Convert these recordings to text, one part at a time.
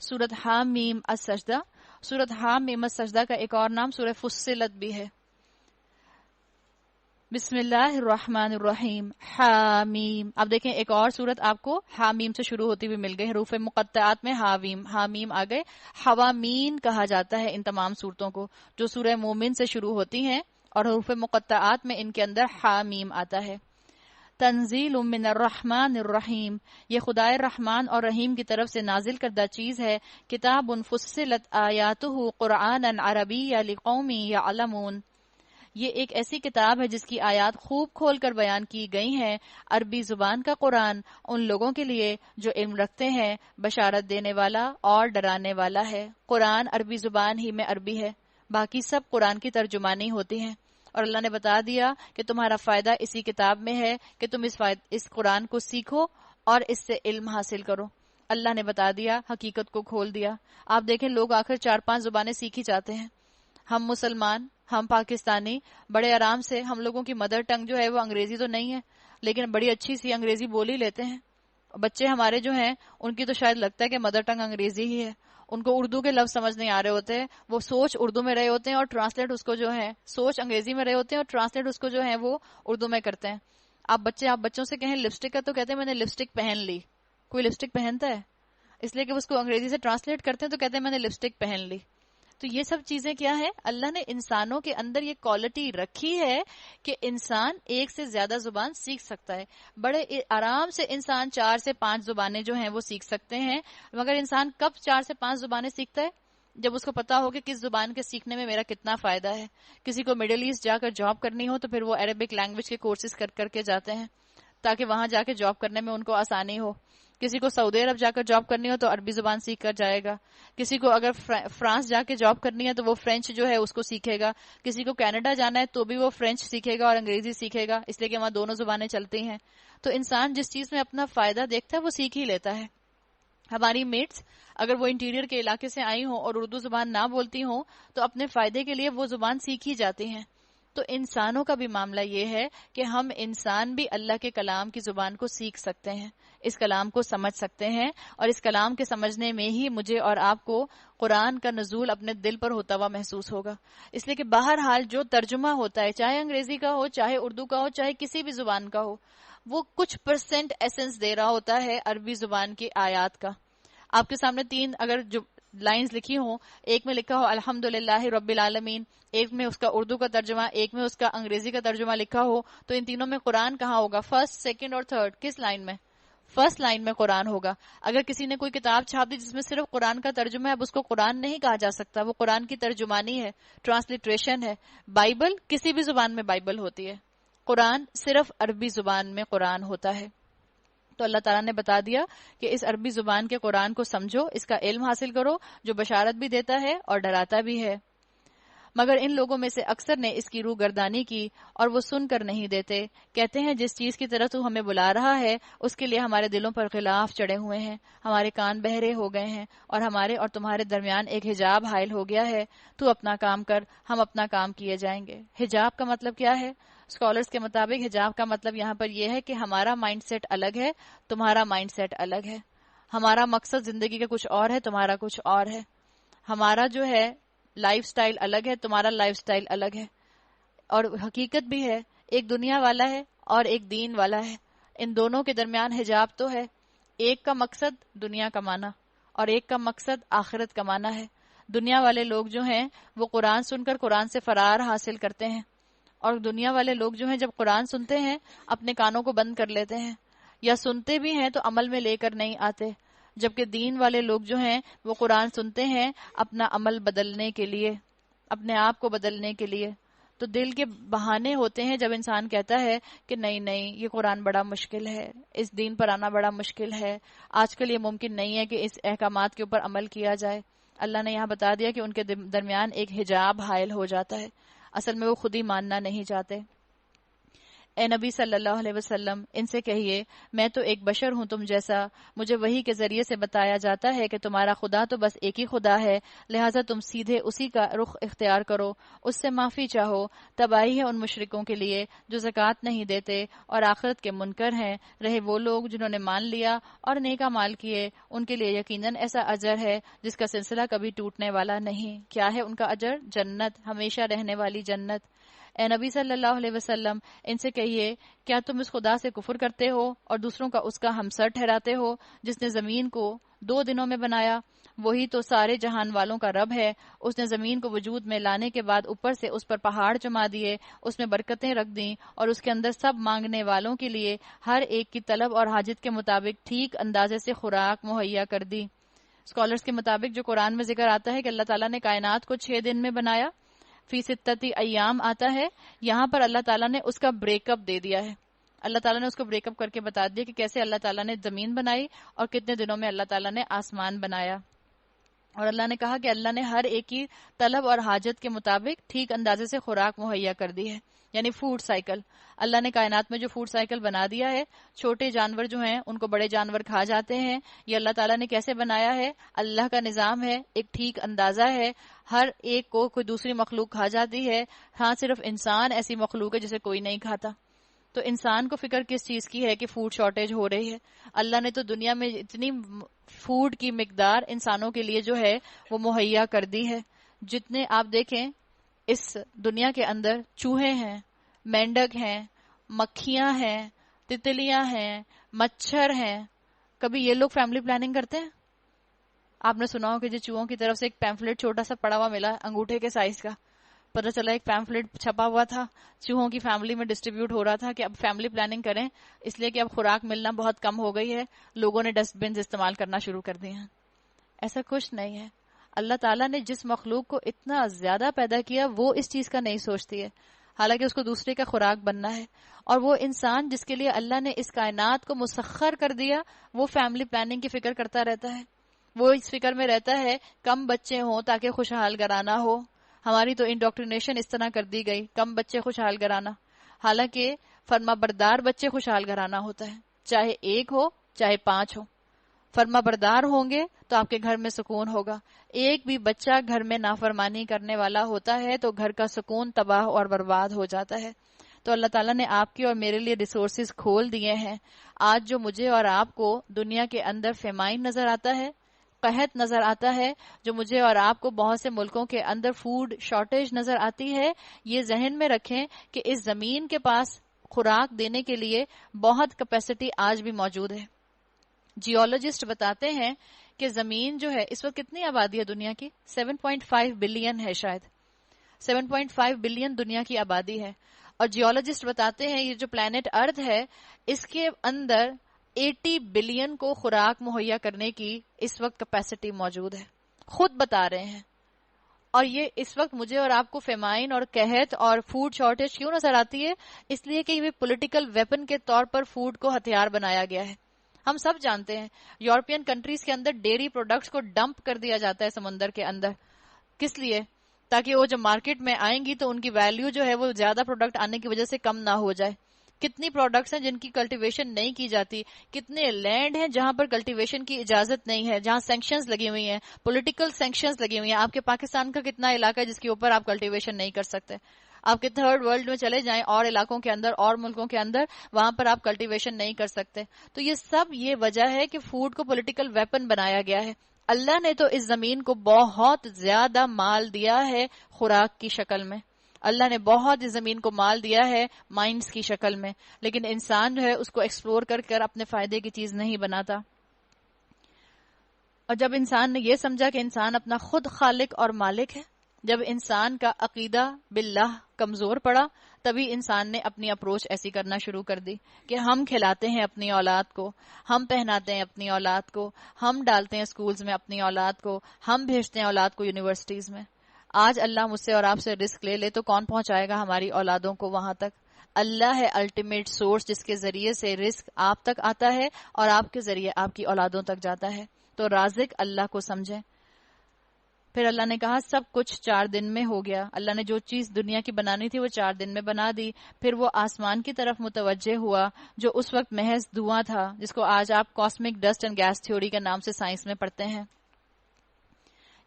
سورت حامیم السجدہ. سورت حامیم السجدہ کا ایک اور نام سورہ فصلت بھی ہے. بسم اللہ الرحمن الرحیم. حامیم. اب دیکھیں ایک اور سورت آپ کو حامیم سے شروع ہوتی ہوئی مل گئی. حروف مقطعات میں حامیم آ گئے. حوامین کہا جاتا ہے ان تمام سورتوں کو جو سورہ مومن سے شروع ہوتی ہیں اور حروف مقطعات میں ان کے اندر حامیم آتا ہے. تنزیل من الرحمن الرحیم. یہ خدائے رحمان اور رحیم کی طرف سے نازل کردہ چیز ہے. کتاب فصلت آیاتہ قرآنا عربیا لقوم یعلمون. یہ ایک ایسی کتاب ہے جس کی آیات خوب کھول کر بیان کی گئی ہیں. عربی زبان کا قرآن ان لوگوں کے لیے جو علم رکھتے ہیں، بشارت دینے والا اور ڈرانے والا ہے. قرآن عربی زبان ہی میں عربی ہے، باقی سب قرآن کی ترجمانی ہوتی ہیں. اور اللہ نے بتا دیا کہ تمہارا فائدہ اسی کتاب میں ہے کہ تم اس قرآن کو سیکھو اور اس سے علم حاصل کرو. اللہ نے بتا دیا، حقیقت کو کھول دیا. آپ دیکھیں لوگ آخر 4-5 زبانیں سیکھی جاتے ہیں. ہم مسلمان، ہم پاکستانی بڑے آرام سے، ہم لوگوں کی مدر ٹنگ جو ہے وہ انگریزی تو نہیں ہے لیکن بڑی اچھی سی انگریزی بول ہی لیتے ہیں. بچے ہمارے جو ہیں ان کی تو شاید لگتا ہے کہ مدر ٹنگ انگریزی ہی ہے. ان کو اردو کے لفظ سمجھ نہیں آ رہے ہوتے ہیں، وہ سوچ اردو میں رہے ہوتے ہیں اور ٹرانسلیٹ اس کو جو ہے سوچ انگریزی میں رہے ہوتے ہیں اور ٹرانسلیٹ اس کو جو ہے وہ اردو میں کرتے ہیں. آپ بچوں سے کہیں لپسٹک کا تو کہتے ہیں میں نے لپسٹک پہن لی. کوئی لپسٹک پہنتا ہے؟ اس لیے کہ اس کو انگریزی سے ٹرانسلیٹ کرتے ہیں تو کہتے ہیں میں نے لپسٹک پہن لی. تو یہ سب چیزیں کیا ہے؟ اللہ نے انسانوں کے اندر یہ کوالٹی رکھی ہے کہ انسان ایک سے زیادہ زبان سیکھ سکتا ہے. بڑے آرام سے انسان 4 سے 5 زبانیں جو ہیں وہ سیکھ سکتے ہیں. مگر انسان کب 4 سے 5 زبانیں سیکھتا ہے؟ جب اس کو پتا ہو کہ کس زبان کے سیکھنے میں میرا کتنا فائدہ ہے. کسی کو مڈل ایسٹ جا کر جاب کرنی ہو تو پھر وہ عربک لینگویج کے کورسز کر کے جاتے ہیں تاکہ وہاں جا کے جاب کرنے میں ان کو آسانی ہو. کسی کو سعودی عرب جا کر جاب کرنی ہو تو عربی زبان سیکھ کر جائے گا. کسی کو اگر فرانس جا کے جاب کرنی ہے تو وہ فرینچ جو ہے اس کو سیکھے گا. کسی کو کینیڈا جانا ہے تو بھی وہ فرینچ سیکھے گا اور انگریزی سیکھے گا، اس لیے کہ وہاں دونوں زبانیں چلتی ہیں. تو انسان جس چیز میں اپنا فائدہ دیکھتا ہے وہ سیکھ ہی لیتا ہے. ہماری میٹس اگر وہ انٹیریئر کے علاقے سے آئی ہوں اور اردو زبان نہ بولتی ہوں تو اپنے فائدے کے لیے وہ زبان سیکھ ہی جاتی ہیں. تو انسانوں کا بھی معاملہ یہ ہے کہ ہم انسان بھی اللہ کے کلام کی زبان کو سیکھ سکتے ہیں، اس کلام کو سمجھ سکتے ہیں، اور اس کلام کے سمجھنے میں ہی مجھے اور آپ کو قرآن کا نزول اپنے دل پر ہوتا ہوا محسوس ہوگا. اس لیے کہ بہرحال جو ترجمہ ہوتا ہے، چاہے انگریزی کا ہو، چاہے اردو کا ہو، چاہے کسی بھی زبان کا ہو، وہ کچھ پرسنٹ ایسنس دے رہا ہوتا ہے عربی زبان کی آیات کا. آپ کے سامنے 3 اگر جو لائنز لکھی ہوں، ایک میں لکھا ہو الحمدللہ رب العالمین، ایک میں اس کا اردو کا ترجمہ، ایک میں اس کا انگریزی کا ترجمہ لکھا ہو، تو ان تینوں میں قرآن کہاں ہوگا؟ فرسٹ، سیکنڈ اور تھرڈ؟ کس لائن میں؟ فرسٹ لائن میں قرآن ہوگا. اگر کسی نے کوئی کتاب چھاپ دی جس میں صرف قرآن کا ترجمہ ہے، اب اس کو قرآن نہیں کہا جا سکتا، وہ قرآن کی ترجمانی ہے، ٹرانسلیٹریشن ہے. بائبل کسی بھی زبان میں بائبل ہوتی ہے، قرآن صرف عربی زبان میں قرآن ہوتا ہے. تو اللہ تعالیٰ نے بتا دیا کہ اس عربی زبان کے قرآن کو سمجھو، اس کا علم حاصل کرو جو بشارت بھی دیتا ہے اور ڈراتا بھی ہے. مگر ان لوگوں میں سے اکثر نے اس کی روح گردانی کی اور وہ سن کر نہیں دیتے. کہتے ہیں جس چیز کی طرف تو ہمیں بلا رہا ہے اس کے لیے ہمارے دلوں پر غلاف چڑھے ہوئے ہیں، ہمارے کان بہرے ہو گئے ہیں اور ہمارے اور تمہارے درمیان ایک حجاب حائل ہو گیا ہے. تو اپنا کام کر، ہم اپنا کام کیے جائیں گے. حجاب کا مطلب کیا ہے؟ اسکالرز کے مطابق حجاب کا مطلب یہاں پر یہ ہے کہ ہمارا مائنڈ سیٹ الگ ہے، تمہارا مائنڈ سیٹ الگ ہے. ہمارا مقصد زندگی کا کچھ اور ہے، تمہارا کچھ اور ہے. ہمارا جو ہے لائف سٹائل الگ ہے، تمہارا لائف سٹائل الگ ہے. اور حقیقت بھی ہے، ایک دنیا والا ہے اور ایک دین والا ہے. ان دونوں کے درمیان حجاب تو ہے. ایک کا مقصد دنیا کمانا اور ایک کا مقصد آخرت کمانا ہے. دنیا والے لوگ جو ہیں وہ قرآن سن کر قرآن سے فرار حاصل کرتے ہیں، اور دنیا والے لوگ جو ہیں جب قرآن سنتے ہیں اپنے کانوں کو بند کر لیتے ہیں، یا سنتے بھی ہیں تو عمل میں لے کر نہیں آتے. جبکہ دین والے لوگ جو ہیں وہ قرآن سنتے ہیں اپنا عمل بدلنے کے لیے، اپنے آپ کو بدلنے کے لیے. تو دل کے بہانے ہوتے ہیں جب انسان کہتا ہے کہ نہیں نہیں یہ قرآن بڑا مشکل ہے، اس دین پر آنا بڑا مشکل ہے، آج کل یہ ممکن نہیں ہے کہ اس احکامات کے اوپر عمل کیا جائے. اللہ نے یہاں بتا دیا کہ ان کے درمیان ایک حجاب حائل ہو جاتا ہے، اصل میں وہ خود ہی ماننا نہیں چاہتے. اے نبی صلی اللہ علیہ وسلم ان سے کہیے میں تو ایک بشر ہوں تم جیسا، مجھے وحی کے ذریعے سے بتایا جاتا ہے کہ تمہارا خدا تو بس ایک ہی خدا ہے، لہٰذا تم سیدھے اسی کا رخ اختیار کرو، اس سے معافی چاہو۔ تباہی ہے ان مشرکوں کے لیے جو زکوٰۃ نہیں دیتے اور آخرت کے منکر ہیں، رہے وہ لوگ جنہوں نے مان لیا اور نیک اعمال کیے، ان کے لیے یقیناً ایسا اجر ہے جس کا سلسلہ کبھی ٹوٹنے والا نہیں۔ کیا ہے ان کا اجر؟ جنت، ہمیشہ رہنے والی جنت۔ اے نبی صلی اللہ علیہ وسلم ان سے کہیے کیا تم اس خدا سے کفر کرتے ہو اور دوسروں کا اس کا ہمسر ٹھہراتے ہو جس نے زمین کو 2 دنوں میں بنایا؟ وہی تو سارے جہان والوں کا رب ہے۔ اس نے زمین کو وجود میں لانے کے بعد اوپر سے اس پر پہاڑ جما دیے، اس میں برکتیں رکھ دیں اور اس کے اندر سب مانگنے والوں کے لیے ہر ایک کی طلب اور حاجت کے مطابق ٹھیک اندازے سے خوراک مہیا کر دی۔ اسکالرز کے مطابق جو قرآن میں ذکر آتا ہے کہ اللہ تعالیٰ نے کائنات کو 6 دن میں بنایا، فی ستتی ایام آتا ہے، یہاں پر اللہ تعالیٰ نے اس کا بریک اپ دے دیا ہے۔ اللہ تعالیٰ نے اس کو بریک اپ کر کے بتا دیا کہ کیسے اللہ تعالیٰ نے زمین بنائی اور کتنے دنوں میں اللہ تعالیٰ نے آسمان بنایا۔ اور اللہ نے کہا کہ اللہ نے ہر ایک کی طلب اور حاجت کے مطابق ٹھیک اندازے سے خوراک مہیا کر دی ہے، یعنی فوڈ سائیکل۔ اللہ نے کائنات میں جو فوڈ سائیکل بنا دیا ہے، چھوٹے جانور جو ہیں ان کو بڑے جانور کھا جاتے ہیں، یہ اللہ تعالیٰ نے کیسے بنایا ہے؟ اللہ کا نظام ہے، ایک ٹھیک اندازہ ہے، ہر ایک کو کوئی دوسری مخلوق کھا جاتی ہے، ہاں صرف انسان ایسی مخلوق ہے جسے کوئی نہیں کھاتا۔ تو انسان کو فکر کس چیز کی ہے کہ فوڈ شارٹیج ہو رہی ہے؟ اللہ نے تو دنیا میں اتنی فوڈ کی مقدار انسانوں کے لیے جو ہے وہ مہیا کر دی ہے، جتنے آپ دیکھیں اس دنیا کے اندر چوہے ہیں، مینڈک ہیں، مکھیاں ہیں، تتلیاں ہیں، مچھر ہیں۔ کبھی یہ لوگ فیملی پلاننگ کرتے ہیں؟ آپ نے سنا ہو کہ جو چوہوں کی طرف سے ایک پیمفلٹ چھوٹا سا پڑا ہوا ملا انگوٹھے کے سائز کا، پتہ چلا ایک پیمفلٹ چھپا ہوا تھا، چوہوں کی فیملی میں ڈسٹریبیوٹ ہو رہا تھا کہ اب فیملی پلاننگ کریں، اس لیے کہ اب خوراک ملنا بہت کم ہو گئی ہے، لوگوں نے ڈسٹ بنز استعمال کرنا شروع کر دیے ہیں۔ ایسا کچھ نہیں ہے۔ اللہ تعالیٰ نے جس مخلوق کو اتنا زیادہ پیدا کیا وہ اس چیز کا نہیں سوچتی ہے، حالانکہ اس کو دوسرے کا خوراک بننا ہے۔ اور وہ انسان جس کے لیے اللہ نے اس کائنات کو مسخر کر دیا، وہ فیملی پلاننگ کی فکر کرتا رہتا ہے، وہ اس فکر میں رہتا ہے کم بچے ہوں تاکہ خوشحال گھرانہ ہو۔ ہماری تو انڈوکٹرینیشن اس طرح کر دی گئی، کم بچے خوشحال گھرانہ، حالانکہ فرما بردار بچے خوشحال گھرانہ ہوتا ہے، چاہے 1 ہو چاہے 5 ہو۔ فرما بردار ہوں گے تو آپ کے گھر میں سکون ہوگا۔ ایک بھی بچہ گھر میں نافرمانی کرنے والا ہوتا ہے تو گھر کا سکون تباہ اور برباد ہو جاتا ہے۔ تو اللہ تعالیٰ نے آپ کی اور میرے لیے ریسورسز کھول دیے ہیں۔ آج جو مجھے اور آپ کو دنیا کے اندر فیمائن نظر آتا ہے، قحط نظر آتا ہے، جو مجھے اور آپ کو بہت سے ملکوں کے اندر فوڈ شارٹیج نظر آتی ہے، یہ ذہن میں رکھیں کہ اس زمین کے پاس خوراک دینے کے لیے بہت کیپیسٹی آج بھی موجود ہے۔ جیولوجسٹ بتاتے ہیں کہ زمین جو ہے اس وقت کتنی آبادی ہے دنیا کی؟ 7.5 بلین ہے، شاید 7.5 بلین دنیا کی آبادی ہے، اور جیولوجسٹ بتاتے ہیں یہ جو پلانٹ ارتھ ہے اس کے اندر 80 بلین کو خوراک مہیا کرنے کی اس وقت کیپیسٹی موجود ہے، خود بتا رہے ہیں۔ اور یہ اس وقت مجھے اور آپ کو فیمائن اور قحط اور فوڈ شارٹیج کیوں نظر آتی ہے؟ اس لیے کہ یہ پولیٹیکل ویپن کے طور پر فوڈ کو ہتھیار بنایا گیا ہے۔ ہم سب جانتے ہیں یورپین کنٹریز کے اندر ڈیری پروڈکٹس کو ڈمپ کر دیا جاتا ہے سمندر کے اندر، کس لیے؟ تاکہ وہ جب مارکیٹ میں آئیں گی تو ان کی ویلیو جو ہے وہ زیادہ پروڈکٹ آنے کی وجہ سے کم نہ ہو جائے۔ کتنی پروڈکٹس ہیں جن کی کلٹیویشن نہیں کی جاتی، کتنے لینڈ ہیں جہاں پر کلٹیویشن کی اجازت نہیں ہے، جہاں سینکشنز لگی ہوئی ہیں، پولیٹیکل سینکشنز لگی ہوئی ہیں۔ آپ کے پاکستان کا کتنا علاقہ ہے جس کے اوپر آپ کلٹیویشن نہیں کر سکتے؟ آپ کے تھرڈ ورلڈ میں چلے جائیں اور علاقوں کے اندر اور ملکوں کے اندر، وہاں پر آپ کلٹیویشن نہیں کر سکتے۔ تو یہ سب یہ وجہ ہے کہ فوڈ کو پولیٹیکل ویپن بنایا گیا ہے۔ اللہ نے تو اس زمین کو بہت زیادہ مال دیا ہے خوراک کی شکل میں، اللہ نے بہت اس زمین کو مال دیا ہے مائنڈز کی شکل میں، لیکن انسان جو ہے اس کو ایکسپلور کر کر اپنے فائدے کی چیز نہیں بناتا۔ اور جب انسان نے یہ سمجھا کہ انسان اپنا خود خالق اور مالک ہے، جب انسان کا عقیدہ باللہ کمزور پڑا، تبھی انسان نے اپنی اپروچ ایسی کرنا شروع کر دی کہ ہم کھلاتے ہیں اپنی اولاد کو، ہم پہناتے ہیں اپنی اولاد کو، ہم ڈالتے ہیں سکولز میں اپنی اولاد کو، ہم بھیجتے ہیں اولاد کو یونیورسٹیز میں۔ آج اللہ مجھ سے اور آپ سے رزق لے لے تو کون پہنچائے گا ہماری اولادوں کو وہاں تک؟ اللہ ہے الٹیمیٹ سورس جس کے ذریعے سے رزق آپ تک آتا ہے اور آپ کے ذریعے آپ کی اولادوں تک جاتا ہے۔ تو رازق اللہ کو سمجھیں۔ پھر اللہ نے کہا سب کچھ 4 دن میں ہو گیا. اللہ نے جو چیز دنیا کی بنانی تھی وہ 4 دن میں بنا دی. پھر وہ آسمان کی طرف متوجہ ہوا جو اس وقت محض دھواں تھا، جس کو آج آپ cosmic dust and gas theory کے نام سے سائنس میں پڑھتے ہیں.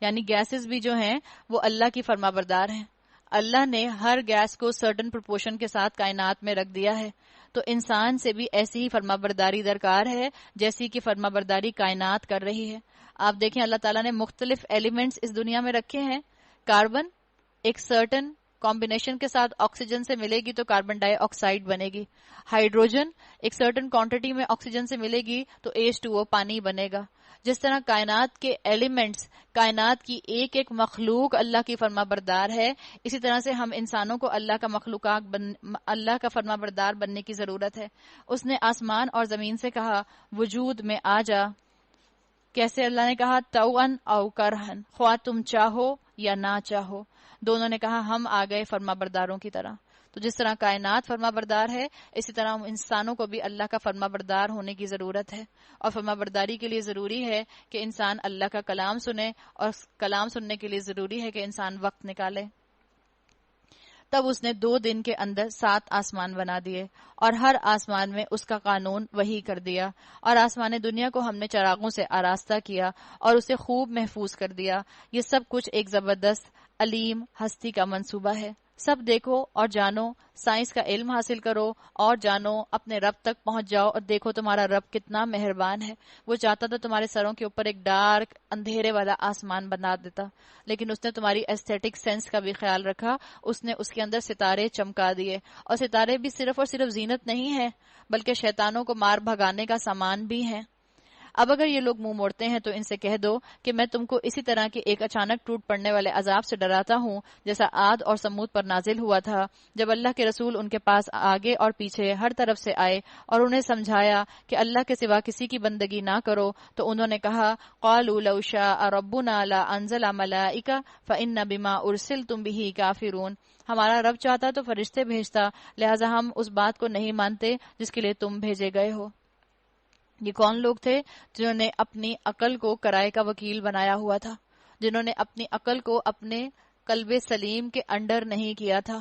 یعنی گیسز بھی جو ہیں وہ اللہ کی فرما بردار ہیں. اللہ نے ہر گیس کو سرٹن پرپورشن کے ساتھ کائنات میں رکھ دیا ہے. تو انسان سے بھی ایسی ہی فرما برداری درکار ہے جیسی کہ فرما برداری کائنات کر رہی ہے. آپ دیکھیں اللہ تعالیٰ نے مختلف ایلیمنٹس اس دنیا میں رکھے ہیں. کاربن ایک سرٹن کمبینیشن کے ساتھ آکسیجن سے ملے گی تو کاربن ڈائی آکسائڈ بنے گی. ہائیڈروجن ایک سرٹن کوانٹٹی میں آکسیجن سے ملے گی تو H2O پانی بنے گا. جس طرح کائنات کے ایلیمنٹس، کائنات کی ایک ایک مخلوق اللہ کی فرما بردار ہے، اسی طرح سے ہم انسانوں کو اللہ کا فرما بردار بننے کی ضرورت ہے. اس نے آسمان اور زمین سے کہا وجود میں آ جا. کیسے اللہ نے کہا توأن او کرہن، خواہ تم چاہو یا نہ چاہو. دونوں نے کہا ہم آ گئے فرما برداروں کی طرح. تو جس طرح کائنات فرما بردار ہے اسی طرح ہم انسانوں کو بھی اللہ کا فرما بردار ہونے کی ضرورت ہے. اور فرما برداری کے لیے ضروری ہے کہ انسان اللہ کا کلام سنے، اور کلام سننے کے لیے ضروری ہے کہ انسان وقت نکالے. تب اس نے 2 دن کے اندر 7 آسمان بنا دیے اور ہر آسمان میں اس کا قانون وحی کر دیا. اور آسمان دنیا کو ہم نے چراغوں سے آراستہ کیا اور اسے خوب محفوظ کر دیا. یہ سب کچھ ایک زبردست علیم ہستی کا منصوبہ ہے. سب دیکھو اور جانو، سائنس کا علم حاصل کرو اور جانو، اپنے رب تک پہنچ جاؤ اور دیکھو تمہارا رب کتنا مہربان ہے. وہ چاہتا تو تمہارے سروں کے اوپر ایک ڈارک اندھیرے والا آسمان بنا دیتا، لیکن اس نے تمہاری ایستھیٹک سینس کا بھی خیال رکھا. اس نے اس کے اندر ستارے چمکا دیے. اور ستارے بھی صرف اور صرف زینت نہیں ہے بلکہ شیطانوں کو مار بھگانے کا سامان بھی ہیں. اب اگر یہ لوگ منہ موڑتے ہیں تو ان سے کہہ دو کہ میں تم کو اسی طرح کے ایک اچانک ٹوٹ پڑنے والے عذاب سے ڈراتا ہوں جیسا عاد اور سمود پر نازل ہوا تھا، جب اللہ کے رسول ان کے پاس آگے اور پیچھے ہر طرف سے آئے اور انہیں سمجھایا کہ اللہ کے سوا کسی کی بندگی نہ کرو، تو انہوں نے کہا قالوا لو شاء ربنا لانزل ملائکہ فإنا بما ارسلتم به کافرون. ہمارا رب چاہتا تو فرشتے بھیجتا، لہٰذا ہم اس بات کو نہیں مانتے جس کے لیے تم بھیجے گئے ہو. یہ کون لوگ تھے؟ جنہوں نے اپنی عقل کو کرائے کا وکیل بنایا ہوا تھا، جنہوں نے اپنی عقل کو اپنے قلب سلیم کے انڈر نہیں کیا تھا،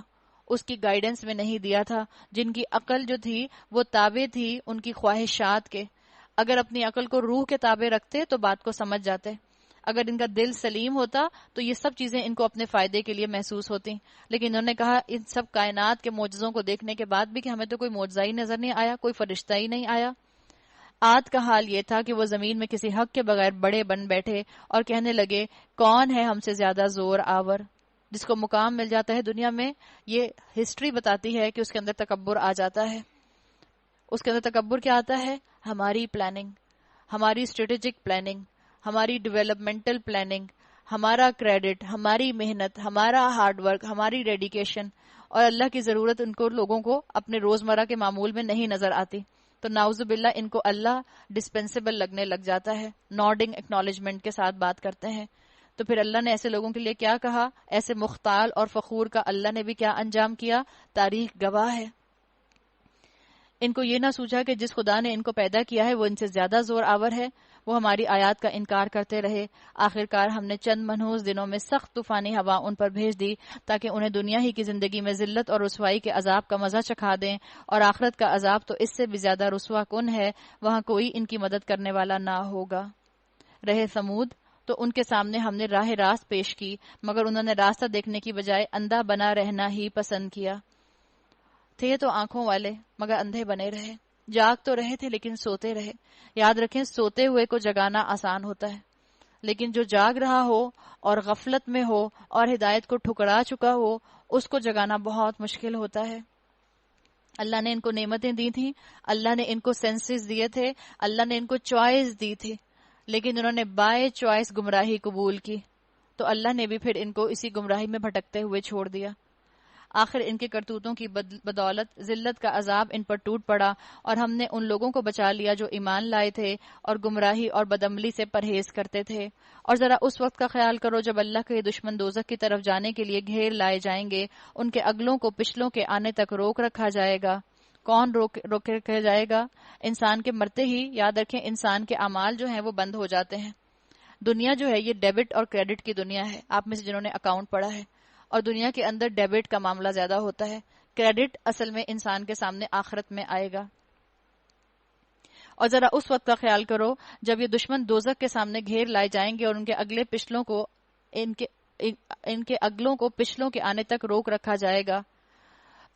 اس کی گائیڈنس میں نہیں دیا تھا، جن کی عقل جو تھی وہ تابع تھی ان کی خواہشات کے. اگر اپنی عقل کو روح کے تابع رکھتے تو بات کو سمجھ جاتے. اگر ان کا دل سلیم ہوتا تو یہ سب چیزیں ان کو اپنے فائدے کے لیے محسوس ہوتی. لیکن انہوں نے کہا ان سب کائنات کے معجزوں کو دیکھنے کے بعد بھی کہ ہمیں تو کوئی معجزہ ہی نظر نہیں آیا، کوئی فرشتہ ہی نہیں آیا. عاد کا حال یہ تھا کہ وہ زمین میں کسی حق کے بغیر بڑے بن بیٹھے اور کہنے لگے کون ہے ہم سے زیادہ زور آور. جس کو مقام مل جاتا ہے دنیا میں، یہ ہسٹری بتاتی ہے کہ اس کے اندر تکبر آ جاتا ہے. اس کے اندر تکبر کیا آتا ہے؟ ہماری پلاننگ، ہماری اسٹریٹجک پلاننگ، ہماری ڈیولپمنٹل پلاننگ، ہمارا کریڈٹ، ہماری محنت، ہمارا ہارڈ ورک، ہماری ڈیڈیکیشن، اور اللہ کی ضرورت ان کو لوگوں کو اپنے روزمرہ کے معمول میں نہیں نظر آتی. تو نعوذ باللہ ان کو اللہ ڈسپینسیبل لگنے لگ جاتا ہے، نوڈنگ ایکنالجمنٹ کے ساتھ بات کرتے ہیں. تو پھر اللہ نے ایسے لوگوں کے لیے کیا کہا؟ ایسے مختال اور فخور کا اللہ نے بھی کیا انجام کیا؟ تاریخ گواہ ہے. ان کو یہ نہ سوچا کہ جس خدا نے ان کو پیدا کیا ہے وہ ان سے زیادہ زور آور ہے. وہ ہماری آیات کا انکار کرتے رہے. آخرکار ہم نے چند منحوس دنوں میں سخت طوفانی ہوا ان پر بھیج دی تاکہ انہیں دنیا ہی کی زندگی میں ذلت اور رسوائی کے عذاب کا مزہ چکھا دیں، اور آخرت کا عذاب تو اس سے بھی زیادہ رسوا کن ہے، وہاں کوئی ان کی مدد کرنے والا نہ ہوگا. رہے سمود تو ان کے سامنے ہم نے راہ راست پیش کی، مگر انہوں نے راستہ دیکھنے کی بجائے اندھا بنا رہنا ہی پسند کیا. تھے تو آنکھوں والے مگر اندھے بنے رہے. جاگ تو رہے تھے لیکن سوتے رہے. یاد رکھیں سوتے ہوئے کو جگانا آسان ہوتا ہے، لیکن جو جاگ رہا ہو اور غفلت میں ہو اور ہدایت کو ٹھکرا چکا ہو اس کو جگانا بہت مشکل ہوتا ہے. اللہ نے ان کو نعمتیں دی تھیں، اللہ نے ان کو سینسز دیے تھے، اللہ نے ان کو چوائس دی تھی، لیکن انہوں نے بائی چوائس گمراہی قبول کی، تو اللہ نے بھی پھر ان کو اسی گمراہی میں بھٹکتے ہوئے چھوڑ دیا. آخر ان کے کرتوتوں کی بدولت ذلت کا عذاب ان پر ٹوٹ پڑا، اور ہم نے ان لوگوں کو بچا لیا جو ایمان لائے تھے اور گمراہی اور بدعملی سے پرہیز کرتے تھے. اور ذرا اس وقت کا خیال کرو جب اللہ کے دشمن دوزخ کی طرف جانے کے لیے گھیر لائے جائیں گے، ان کے اگلوں کو پچھلوں کے آنے تک روک رکھا جائے گا. کون روک رکھا جائے گا؟ انسان کے مرتے ہی. یاد رکھیں انسان کے اعمال جو ہیں وہ بند ہو جاتے ہیں. دنیا جو ہے یہ ڈیبٹ اور کریڈٹ کی دنیا ہے. آپ میں سے جنہوں نے اکاؤنٹ پڑھا ہے، اور دنیا کے اندر ڈیبٹ کا معاملہ زیادہ ہوتا ہے، کریڈٹ اصل میں انسان کے سامنے آخرت میں آئے گا. اور ذرا اس وقت کا خیال کرو جب یہ دشمن دوزخ کے سامنے گھیر لائے جائیں گے اور ان کے اگلے پچھلوں کو ان کے اگلوں کو پچھلوں کے آنے تک روک رکھا جائے گا.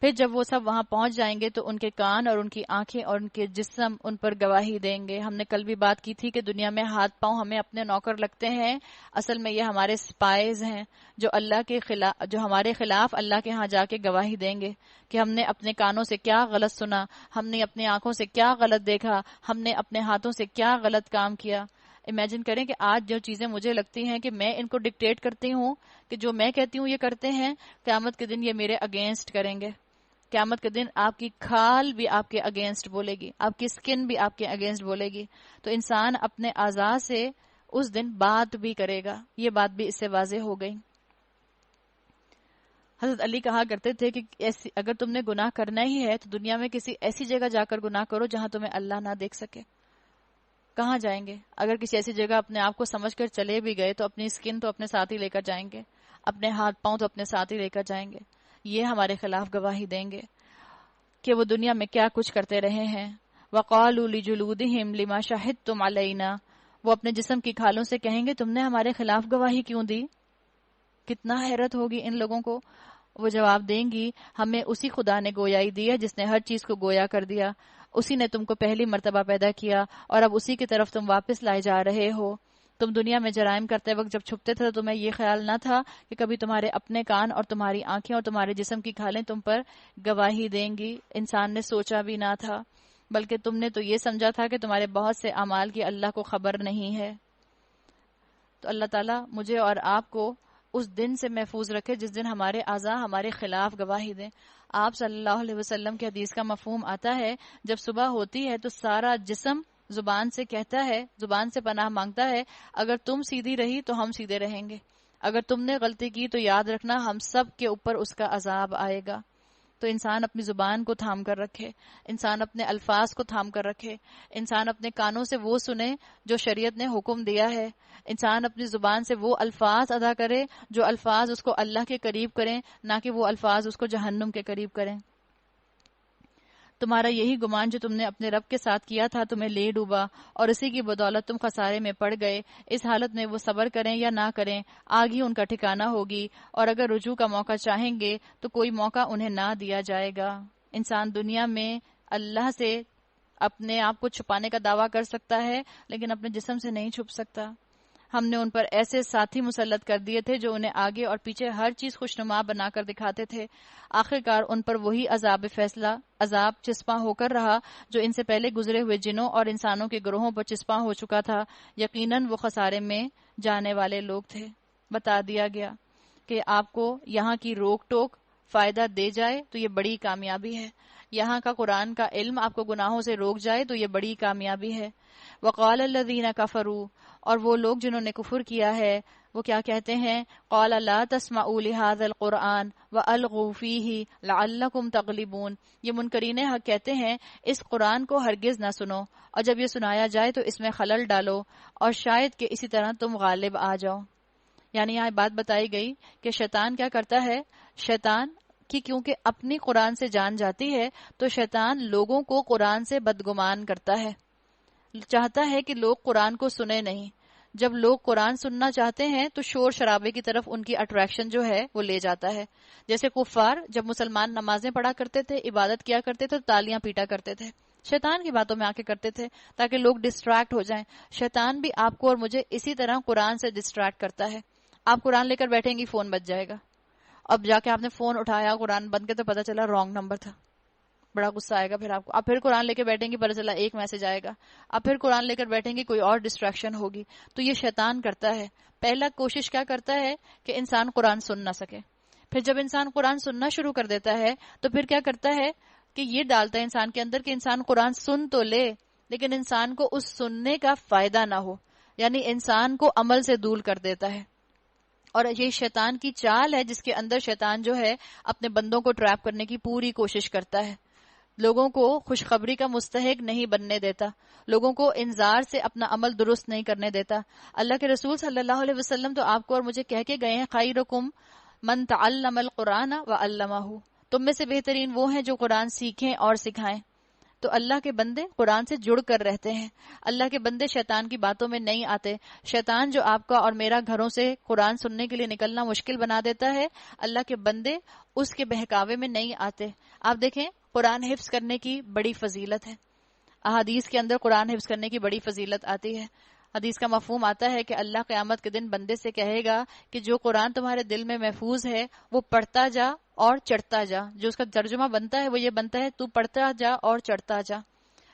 پھر جب وہ سب وہاں پہنچ جائیں گے تو ان کے کان اور ان کی آنکھیں اور ان کے جسم ان پر گواہی دیں گے. ہم نے کل بھی بات کی تھی کہ دنیا میں ہاتھ پاؤں ہمیں اپنے نوکر لگتے ہیں، اصل میں یہ ہمارے سپائز ہیں جو اللہ کے خلاف، جو ہمارے خلاف اللہ کے ہاں جا کے گواہی دیں گے کہ ہم نے اپنے کانوں سے کیا غلط سنا، ہم نے اپنی آنکھوں سے کیا غلط دیکھا، ہم نے اپنے ہاتھوں سے کیا غلط کام کیا. امیجن کریں کہ آج جو چیزیں مجھے لگتی ہیں کہ میں ان کو ڈکٹیٹ کرتی ہوں، کہ جو میں کہتی ہوں یہ کرتے ہیں، قیامت کے دن یہ میرے اگینسٹ کریں گے. قیامت کے دن آپ کی کھال بھی آپ کے اگینسٹ بولے گی، آپ کی سکن بھی آپ کے اگینسٹ بولے گی. تو انسان اپنے اعضاء سے اس دن بات بھی کرے گا. یہ بات بھی اس سے واضح ہو گئی. حضرت علی کہا کرتے تھے کہ اگر تم نے گناہ کرنا ہی ہے تو دنیا میں کسی ایسی جگہ جا کر گناہ کرو جہاں تمہیں اللہ نہ دیکھ سکے. کہاں جائیں گے؟ اگر کسی ایسی جگہ اپنے آپ کو سمجھ کر چلے بھی گئے تو اپنی سکن تو اپنے ساتھ ہی لے کر جائیں گے، اپنے ہاتھ پاؤں تو اپنے ساتھ ہی لے کر جائیں گے. یہ ہمارے خلاف گواہی دیں گے کہ وہ دنیا میں کیا کچھ کرتے رہے ہیں. وَقَالُوا لِجُلُودِهِمْ لِمَا شَهِدتُّمْ عَلَيْنَا، وہ اپنے جسم کی کھالوں سے کہیں گے تم نے ہمارے خلاف گواہی کیوں دی؟ کتنا حیرت ہوگی ان لوگوں کو. وہ جواب دیں گی ہمیں اسی خدا نے گویائی دی ہے جس نے ہر چیز کو گویا کر دیا، اسی نے تم کو پہلی مرتبہ پیدا کیا اور اب اسی کی طرف تم واپس لائے جا رہے ہو. تم دنیا میں جرائم کرتے وقت جب چھپتے تھے تو تمہیں یہ خیال نہ تھا کہ کبھی تمہارے اپنے کان اور تمہاری آنکھیں اور تمہارے جسم کی کھالیں تم پر گواہی دیں گی. انسان نے سوچا بھی نہ تھا، بلکہ تم نے تو یہ سمجھا تھا کہ تمہارے بہت سے اعمال کی اللہ کو خبر نہیں ہے. تو اللہ تعالیٰ مجھے اور آپ کو اس دن سے محفوظ رکھے جس دن ہمارے اعضاء ہمارے خلاف گواہی دیں. آپ صلی اللہ علیہ وسلم کی حدیث کا مفہوم آتا ہے جب صبح ہوتی ہے تو سارا جسم زبان سے کہتا ہے، زبان سے پناہ مانگتا ہے اگر تم سیدھی رہی تو ہم سیدھے رہیں گے، اگر تم نے غلطی کی تو یاد رکھنا ہم سب کے اوپر اس کا عذاب آئے گا. تو انسان اپنی زبان کو تھام کر رکھے، انسان اپنے الفاظ کو تھام کر رکھے، انسان اپنے کانوں سے وہ سنے جو شریعت نے حکم دیا ہے، انسان اپنی زبان سے وہ الفاظ ادا کرے جو الفاظ اس کو اللہ کے قریب کریں، نہ کہ وہ الفاظ اس کو جہنم کے قریب کریں. تمہارا یہی گمان جو تم نے اپنے رب کے ساتھ کیا تھا تمہیں لے ڈوبا اور اسی کی بدولت تم خسارے میں پڑ گئے. اس حالت میں وہ صبر کریں یا نہ کریں آگ ہی ان کا ٹھکانہ ہوگی، اور اگر رجوع کا موقع چاہیں گے تو کوئی موقع انہیں نہ دیا جائے گا. انسان دنیا میں اللہ سے اپنے آپ کو چھپانے کا دعویٰ کر سکتا ہے لیکن اپنے جسم سے نہیں چھپ سکتا. ہم نے ان پر ایسے ساتھی مسلط کر دیے تھے جو انہیں آگے اور پیچھے ہر چیز خوشنما بنا کر دکھاتے تھے. آخرکار ان پر وہی عذاب فیصلہ عذاب چسپاں ہو کر رہا جو ان سے پہلے گزرے ہوئے جنوں اور انسانوں کے گروہوں پر چسپاں ہو چکا تھا. یقیناً وہ خسارے میں جانے والے لوگ تھے. بتا دیا گیا کہ آپ کو یہاں کی روک ٹوک فائدہ دے جائے تو یہ بڑی کامیابی ہے، یہاں کا قرآن کا علم آپ کو گناہوں سے روک جائے تو یہ بڑی کامیابی ہے. وقال الذین کفروا، اور وہ لوگ جنہوں نے کفر کیا ہے وہ کیا کہتے ہیں؟ قال لا تسمعوا لهذا القرآن والغوا فیہ لعلکم تغلبون. یہ منکرین حق کہتے ہیں اس قرآن کو ہرگز نہ سنو، اور جب یہ سنایا جائے تو اس میں خلل ڈالو اور شاید کہ اسی طرح تم غالب آ جاؤ. یعنی یہاں بات بتائی گئی کہ شیطان کیا کرتا ہے. شیطان کی کیونکہ اپنی قرآن سے جان جاتی ہے تو شیطان لوگوں کو قرآن سے بدگمان کرتا ہے، چاہتا ہے کہ لوگ قرآن کو سنیں نہیں. جب لوگ قرآن سننا چاہتے ہیں تو شور شرابے کی طرف ان کی اٹریکشن جو ہے وہ لے جاتا ہے. جیسے کفار جب مسلمان نمازیں پڑھا کرتے تھے، عبادت کیا کرتے تھے تو تالیاں پیٹا کرتے تھے، شیطان کی باتوں میں آ کے کرتے تھے تاکہ لوگ ڈسٹریکٹ ہو جائیں. شیطان بھی آپ کو اور مجھے اسی طرح قرآن سے ڈسٹریکٹ کرتا ہے. آپ قرآن لے کر بیٹھیں گی فون بج جائے گا، اب جا کے آپ نے فون اٹھایا قرآن بند کے تو پتہ چلا رانگ نمبر تھا، بڑا غصہ آئے گا پھر آپ کو. اب پھر قرآن لے کے بیٹھیں گی پتہ چلا ایک میسج آئے گا، اب پھر قرآن لے کر بیٹھیں گی کوئی اور ڈسٹریکشن ہوگی. تو یہ شیطان کرتا ہے. پہلا کوشش کیا کرتا ہے کہ انسان قرآن سن نہ سکے. پھر جب انسان قرآن سننا شروع کر دیتا ہے تو پھر کیا کرتا ہے کہ یہ ڈالتا ہے انسان کے اندر کہ انسان قرآن سن تو لے لیکن انسان کو اس سننے کا فائدہ نہ ہو، یعنی انسان کو عمل سے دور کر دیتا ہے. اور یہ شیطان کی چال ہے جس کے اندر شیطان جو ہے اپنے بندوں کو ٹریپ کرنے کی پوری کوشش کرتا ہے. لوگوں کو خوشخبری کا مستحق نہیں بننے دیتا، لوگوں کو انذار سے اپنا عمل درست نہیں کرنے دیتا۔ اللہ کے رسول صلی اللہ علیہ وسلم تو آپ کو اور مجھے کہہ کے گئے ہیں، خیرکم من تعلم القرآن وعلمہ، تم میں سے بہترین وہ ہیں جو قرآن سیکھیں اور سکھائیں۔ تو اللہ کے بندے قرآن سے جڑ کر رہتے ہیں، اللہ کے بندے شیطان کی باتوں میں نہیں آتے۔ شیطان جو آپ کا اور میرا گھروں سے قرآن سننے کے لیے نکلنا مشکل بنا دیتا ہے، اللہ کے بندے اس کے بہکاوے میں نہیں آتے۔ آپ دیکھیں قرآن حفظ کرنے کی بڑی فضیلت ہے، احادیث کے اندر قرآن حفظ کرنے کی بڑی فضیلت آتی ہے۔ حدیث کا مفہوم آتا ہے کہ اللہ قیامت کے دن بندے سے کہے گا کہ جو قرآن تمہارے دل میں محفوظ ہے وہ پڑھتا جا اور چڑھتا جا۔ جو اس کا ترجمہ بنتا ہے وہ یہ بنتا ہے، تو پڑھتا جا اور چڑھتا جا،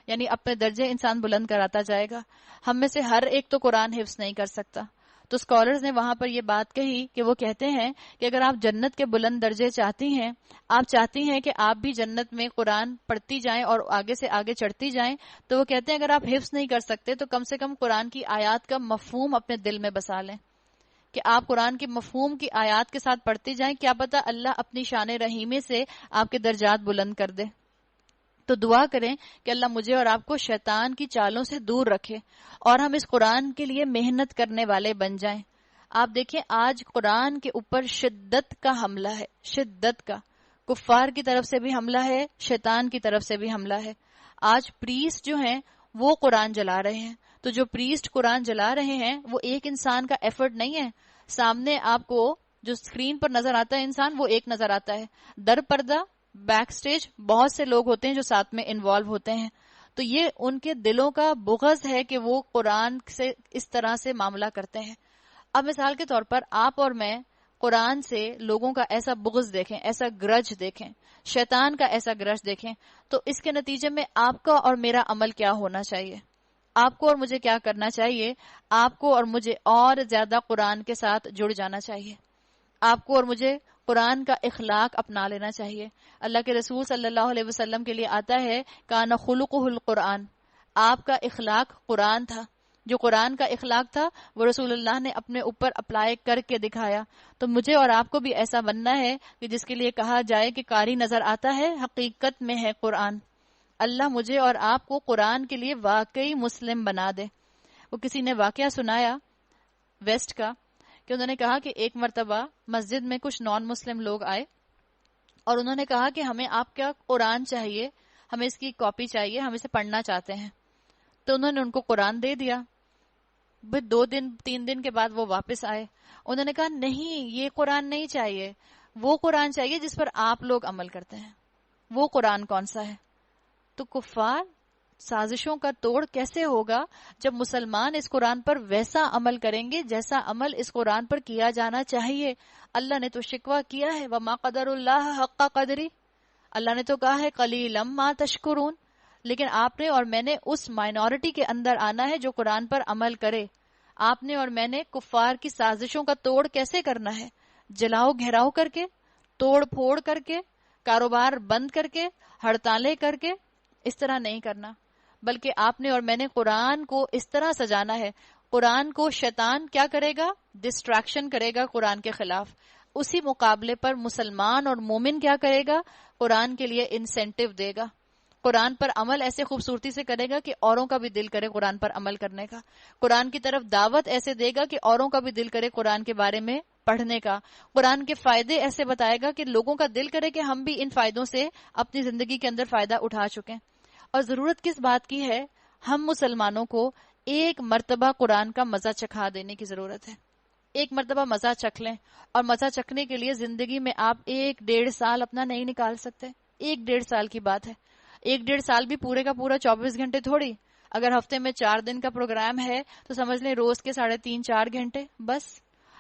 یعنی اپنے درجے انسان بلند کراتا جائے گا۔ ہم میں سے ہر ایک تو قرآن حفظ نہیں کر سکتا، تو اسکالرز نے وہاں پر یہ بات کہی کہ وہ کہتے ہیں کہ اگر آپ جنت کے بلند درجے چاہتی ہیں، آپ چاہتی ہیں کہ آپ بھی جنت میں قرآن پڑھتی جائیں اور آگے سے آگے چڑھتی جائیں، تو وہ کہتے ہیں اگر آپ حفظ نہیں کر سکتے تو کم سے کم قرآن کی آیات کا مفہوم اپنے دل میں بسا لیں، کہ آپ قرآن کے مفہوم کی آیات کے ساتھ پڑھتی جائیں، کیا پتہ اللہ اپنی شان رحیمے سے آپ کے درجات بلند کر دے۔ تو دعا کریں کہ اللہ مجھے اور آپ کو شیطان کی چالوں سے دور رکھے اور ہم اس قرآن کے لیے محنت کرنے والے بن جائیں۔ آپ دیکھیں آج قرآن کے اوپر شدت کا حملہ ہے، شدت کا، کفار کی طرف سے بھی حملہ ہے، شیطان کی طرف سے بھی حملہ ہے۔ آج پریسٹ جو ہیں وہ قرآن جلا رہے ہیں، تو جو پریسٹ قرآن جلا رہے ہیں وہ ایک انسان کا ایفرٹ نہیں ہے۔ سامنے آپ کو جو اسکرین پر نظر آتا ہے انسان، وہ ایک نظر آتا ہے، در پردہ بیک سٹیج بہت سے لوگ ہوتے ہیں جو ساتھ میں انوالو ہوتے ہیں۔ تو یہ ان کے دلوں کا بغض ہے کہ وہ قرآن سے اس طرح سے معاملہ کرتے ہیں۔ اب مثال کے طور پر آپ اور میں قرآن سے لوگوں کا ایسا بغض دیکھیں، ایسا گرج دیکھیں، شیطان کا ایسا گرج دیکھیں، تو اس کے نتیجے میں آپ کا اور میرا عمل کیا ہونا چاہیے؟ آپ کو اور مجھے کیا کرنا چاہیے؟ آپ کو اور مجھے اور زیادہ قرآن کے ساتھ جڑ جانا چاہیے، آپ کو اور مجھے قرآن کا اخلاق اپنا لینا چاہیے۔ اللہ کے رسول صلی اللہ علیہ وسلم کے لیے آتا ہے کان خلقہ القرآن، آپ کا اخلاق قرآن تھا۔ جو قرآن کا اخلاق تھا وہ رسول اللہ نے اپنے اوپر اپلائی کر کے دکھایا۔ تو مجھے اور آپ کو بھی ایسا بننا ہے کہ جس کے لیے کہا جائے کہ قاری نظر آتا ہے، حقیقت میں ہے قرآن۔ اللہ مجھے اور آپ کو قرآن کے لیے واقعی مسلم بنا دے۔ وہ کسی نے واقعہ سنایا ویسٹ کا کہ انہوں نے کہا کہ ایک مرتبہ مسجد میں کچھ نان مسلم لوگ آئے اور انہوں نے کہا کہ ہمیں آپ کا قرآن چاہیے، ہمیں اس کی کاپی چاہیے، ہم اسے پڑھنا چاہتے ہیں۔ تو انہوں نے ان کو قرآن دے دیا۔ 2 دن 3 دن کے بعد وہ واپس آئے، انہوں نے کہا نہیں یہ قرآن نہیں چاہیے، وہ قرآن چاہیے جس پر آپ لوگ عمل کرتے ہیں۔ وہ قرآن کون سا ہے؟ تو کفار سازشوں کا توڑ کیسے ہوگا جب مسلمان اس قرآن پر ویسا عمل کریں گے جیسا عمل اس قرآن پر کیا جانا چاہیے۔ اللہ نے تو شکوہ کیا ہے وما قدر اللہ حق قدری، اللہ نے تو کہا ہے قلیلا ما تشکرون، لیکن آپ نے اور میں نے اس مائنورٹی کے اندر آنا ہے جو قرآن پر عمل کرے۔ آپ نے اور میں نے کفار کی سازشوں کا توڑ کیسے کرنا ہے؟ جلاؤ گھیراؤ کر کے، توڑ پھوڑ کر کے، کاروبار بند کر کے، ہڑتالیں کر کے، اس طرح نہیں کرنا، بلکہ آپ نے اور میں نے قرآن کو اس طرح سجانا ہے۔ قرآن کو شیطان کیا کرے گا؟ ڈسٹریکشن کرے گا قرآن کے خلاف۔ اسی مقابلے پر مسلمان اور مومن کیا کرے گا؟ قرآن کے لیے انسینٹیو دے گا، قرآن پر عمل ایسے خوبصورتی سے کرے گا کہ اوروں کا بھی دل کرے قرآن پر عمل کرنے کا، قرآن کی طرف دعوت ایسے دے گا کہ اوروں کا بھی دل کرے قرآن کے بارے میں پڑھنے کا، قرآن کے فائدے ایسے بتائے گا کہ لوگوں کا دل کرے کہ ہم بھی ان فائدوں سے اپنی زندگی کے اندر فائدہ اٹھا چکے۔ اور ضرورت کس بات کی ہے؟ ہم مسلمانوں کو ایک مرتبہ قرآن کا مزہ چکھا دینے کی ضرورت ہے۔ ایک مرتبہ مزہ چکھ لیں، اور مزہ چکھنے کے لیے زندگی میں آپ 1-1.5 سال اپنا نہیں نکال سکتے، 1-1.5 سال کی بات ہے۔ 1-1.5 سال بھی پورے کا پورا 24 گھنٹے تھوڑی، اگر ہفتے میں 4 دن کا پروگرام ہے تو سمجھ لیں روز کے 3.5-4 گھنٹے، بس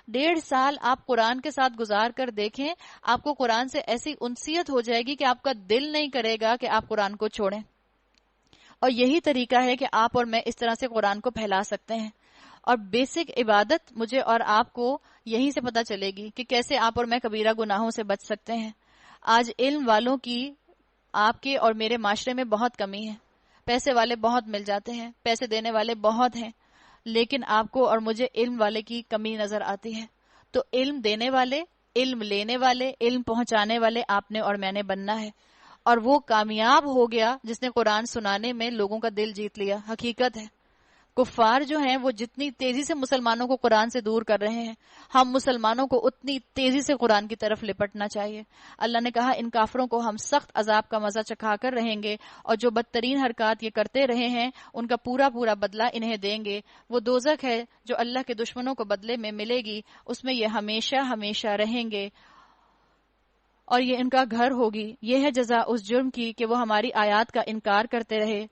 1.5 سال آپ قرآن کے ساتھ گزار کر دیکھیں، آپ کو قرآن سے ایسی انسیت ہو جائے گی کہ آپ کا دل نہیں کرے گا کہ آپ قرآن کو چھوڑیں۔ اور یہی طریقہ ہے کہ آپ اور میں اس طرح سے قرآن کو پھیلا سکتے ہیں۔ اور بیسک عبادت مجھے اور آپ کو یہیں سے پتہ چلے گی کہ کیسے آپ اور میں کبیرہ گناہوں سے بچ سکتے ہیں۔ آج علم والوں کی آپ کے اور میرے معاشرے میں بہت کمی ہے، پیسے والے بہت مل جاتے ہیں، پیسے دینے والے بہت ہیں، لیکن آپ کو اور مجھے علم والے کی کمی نظر آتی ہے۔ تو علم دینے والے، علم لینے والے، علم پہنچانے والے آپ نے اور میں نے بننا ہے۔ اور وہ کامیاب ہو گیا جس نے قرآن سنانے میں لوگوں کا دل جیت لیا. حقیقت ہے کفار جو ہیں وہ جتنی تیزی سے مسلمانوں کو قرآن سے دور کر رہے ہیں، ہم مسلمانوں کو اتنی تیزی سے قرآن کی طرف لپٹنا چاہیے. اللہ نے کہا ان کافروں کو ہم سخت عذاب کا مزہ چکھا کر رہیں گے، اور جو بدترین حرکات یہ کرتے رہے ہیں ان کا پورا پورا بدلہ انہیں دیں گے. وہ دوزخ ہے جو اللہ کے دشمنوں کو بدلے میں ملے گی، اس میں یہ ہمیشہ ہمیشہ رہیں گے اور یہ ان کا گھر ہوگی. یہ ہے جزا اس جرم کی کہ وہ ہماری آیات کا انکار کرتے رہے.